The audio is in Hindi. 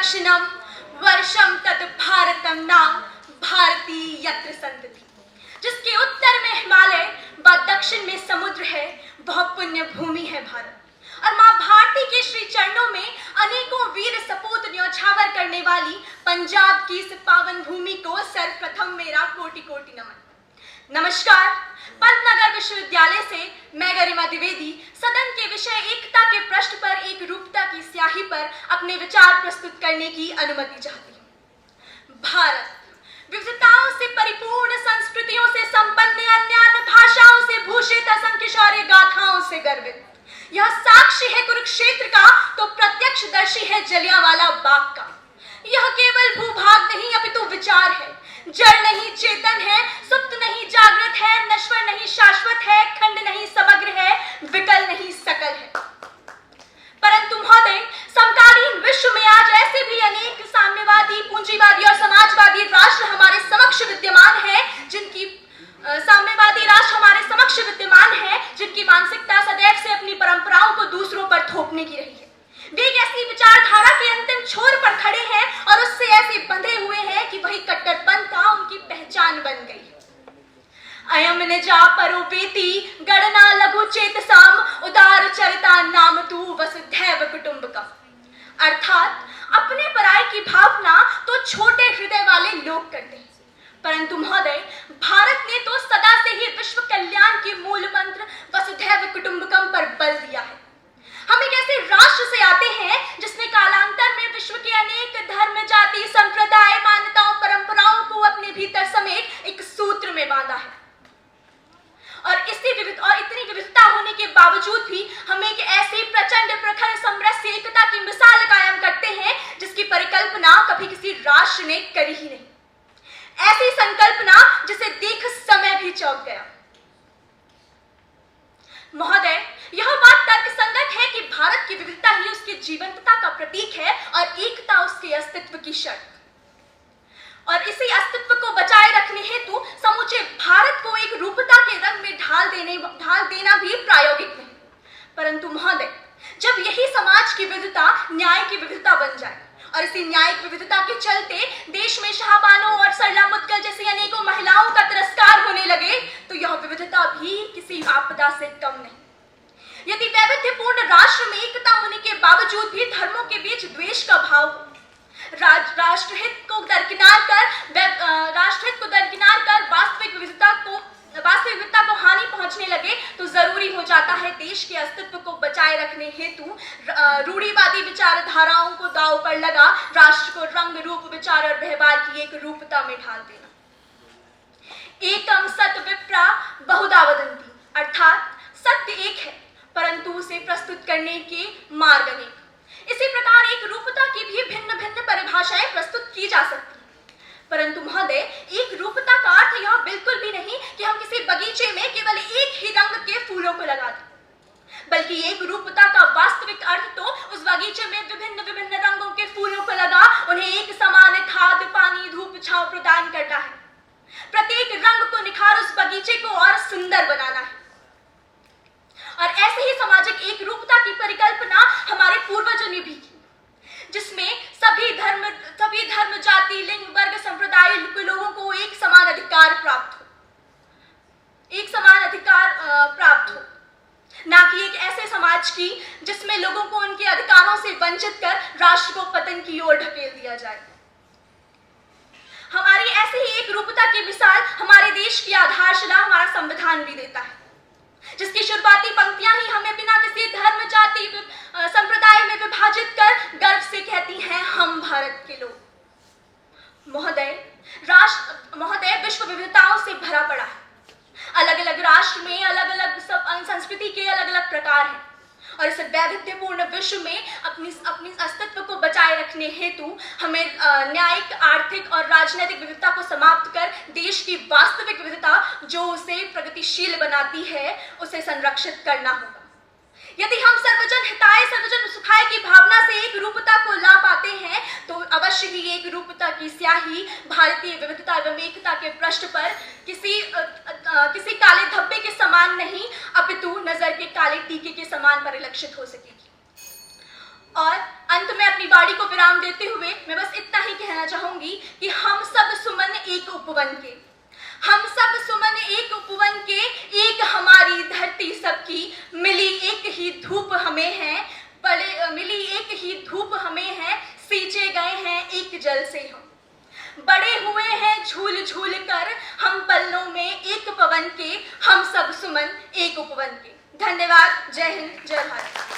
दक्षिणम वर्षम तत् भारतम नाम भारती यत्र संतति। जिसके उत्तर में हिमालय व दक्षिण में समुद्र है, वह पुण्य भूमि है भारत। और माँ भारती के श्री चरणों में अनेकों वीर सपूत न्यौछावर करने वाली पंजाब की इस पावन भूमि को सर्वप्रथम मेरा कोटि कोटि नमन। नमस्कार। पंतनगर विश्वविद्यालय से मैं गरिमा द्विवेदी सदन के विषय एकता के पृष्ठ पर एक रूपता की स्याही पर अपने विचार प्रस्तुत करने की अनुमति चाहती हूँ। भारत विविधताओं से परिपूर्ण, संस्कृतियों से संपन्न, अन्य भाषाओं से भूषित, असंख्य शौर्य गाथाओं से गर्वित। यह साक्षी है कुरुक्षेत्र का तो प्रत्यक्षदर्शी है जलियांवाला बाग का। यह केवल भूभाग नहीं अपितु विचार है, जड़ नहीं चेतन है, सुप्त नहीं जागृत है, नश्वर नहीं शाश्वत है, खंड नहीं समग्र है, विकल नहीं सकल है। परंतु महोदय, समकालीन विश्व में आज ऐसे भी अनेक साम्यवादी, पूंजीवादी और समाजवादी राष्ट्र हमारे समक्ष विद्यमान है, जिनकी मानसिकता सदैव से अपनी परंपराओं को दूसरों पर थोपने की रही है। वे एक ऐसी विचारधारा के अंतिम छोर पर खड़े हैं और उससे ऐसे बंधे हुए हैं कि वही कट्टरपंथा उनकी पहचान बन गई है। अयम निजा परोपेति गणना लघु चेतसाम उदार चरिता नाम तू वसुधैव कुटुंबकम। अर्थात अपने पराये की भावना तो छोटे हृदय वाले लोग करते हैं, परंतु महोदय, भारत ने तो सदा से ही विश्व कल्याण के मूल मंत्र वसुधैव कुटुंबकम पर बल दिया है। हम एक ऐसे राष्ट्र से आते हैं जिसने कालांतर में विश्व के अनेक धर्म, जाति, संप्रदाय, मान्यताओं, परंपराओं को अपने भीतर समेट एक सूत्र में बांधा है। और इतनी विविधता होने के बावजूद भी हम एक ऐसी प्रचंड, प्रखर, समरस एकता की मिसाल कायम करते हैं जिसकी परिकल्पना कभी किसी राष्ट्र ने करी ही नहीं। ऐसी संकल्पना जिसे देख समय भी चौंक गया। महोदय, यह बात तर्कसंगत है कि भारत की विविधता ही उसकी जीवंतता का प्रतीक है और एकता उसके अस्तित्व की शर्त। और इसी अस्तित्व को बचाए रखने हेतु समूचे भारत को एक रूपता के रंग में ढाल देना भी प्रायोगिक नहीं। परंतु महोदय, जब यही समाज की विविधता न्याय की विविधता बन जाए और इसी न्यायिक विविधता के चलते देश में शाहबानो और सरला मुद्गल जैसी अनेकों महिलाओं का तिरस्कार होने लगे, तो यह विविधता भी किसी आपदा से कम नहीं। यदि वैविध्यपूर्ण राष्ट्र में एकता होने के बावजूद भी धर्मों के बीच द्वेष का भाव, राष्ट्रहित को दरकिनार कर वास्तविक विविधता को हानि पहुंचने लगे, तो जरूरी हो जाता है देश के अस्तित्व को बचाए रखने हेतु रूढ़िवादी विचारधाराओं को दांव पर लगा राष्ट्र को रंग, रूप, विचार और व्यवहार की एक रूपता में ढाल देना। एकम सत विप्रा बहुधा वदन्ति, अर्थात सत्य एक है परंतु उसे प्रस्तुत करने के मार्ग अनेक। इसी प्रकार एक रूपता की भी भिन्न भिन्न परिभाषाएं प्रस्तुत की जा सकती हैं। परंतु महोदय, एक रूपता का अर्थ यह बिल्कुल भी नहीं कि हम किसी बगीचे में केवल एक ही रंग के फूलों को लगा दें, बल्कि एक रूपता का वास्तविक अर्थ तो उस बगीचे में विभिन्न विभिन्न रंगों के फूलों को लगा उन्हें एक समान खाद, पानी, धूप, छांव प्रदान करना है। प्रत्येक रंग को निखार उस बगीचे को और सुंदर बनाना है। और ऐसे ही सामाजिक एक रूपता की परिकल्पना हमारे पूर्वजों ने भी की, जिसमें सभी धर्म, जाति, लिंग, वर्ग, संप्रदाय के लोगों को एक समान अधिकार प्राप्त हो, ना कि एक ऐसे समाज की जिसमें लोगों को उनके अधिकारों से वंचित कर राष्ट्र को पतन की ओर ढकेल दिया जाए। हमारी ऐसे ही एक रूपता की मिसाल हमारे देश की आधारशिला हमारा संविधान भी देता है, जिसकी शुरुआती पंक्तियां ही हमें बिना किसी धर्म, जाति, संप्रदाय में विभाजित कर गर्व से कहती हैं, हम भारत के लोग। महोदय, विश्व विविधताओं से भरा पड़ा है। अलग अलग राष्ट्र में अलग अलग संस्कृति के अलग अलग प्रकार हैं और इस वैविध्यपूर्ण विश्व में अपनी अस्तित्व को बचाए रखने हेतु हमें न्यायिक, आर्थिक और राजनीतिक विविधता को समाप्त कर देश की वास्तविक विविधता जो उसे प्रगतिशील बनाती है उसे संरक्षित करना होगा। यदि हम सर्वजन हिताय, सर्वजन सुखाय की भावना से एक रूपता को ला पाते हैं तो अवश्य ही एक रूपता की स्याही भारतीय विविधता एवं एकता के पृष्ठ पर किसी काले धब्बे के समान नहीं अपितु नजर के काले टीके के समान परिलक्षित हो सकेगी। और अंत में अपनी वाणी को विराम देते हुए मैं बस इतना ही कहना चाहूंगी कि हम सब सुमन एक उपवन के, हम सब सुमन एक उपवन के, एक हमारी धरती सबकी, मिली एक ही धूप हमें है, मिली एक ही धूप हमें है, सींचे गए हैं एक जल से हम, बड़े हुए हैं झूल झूल कर हम पलनों में एक पवन के, हम सब सुमन एक उपवन के। धन्यवाद। जय हिंद, जय भारत।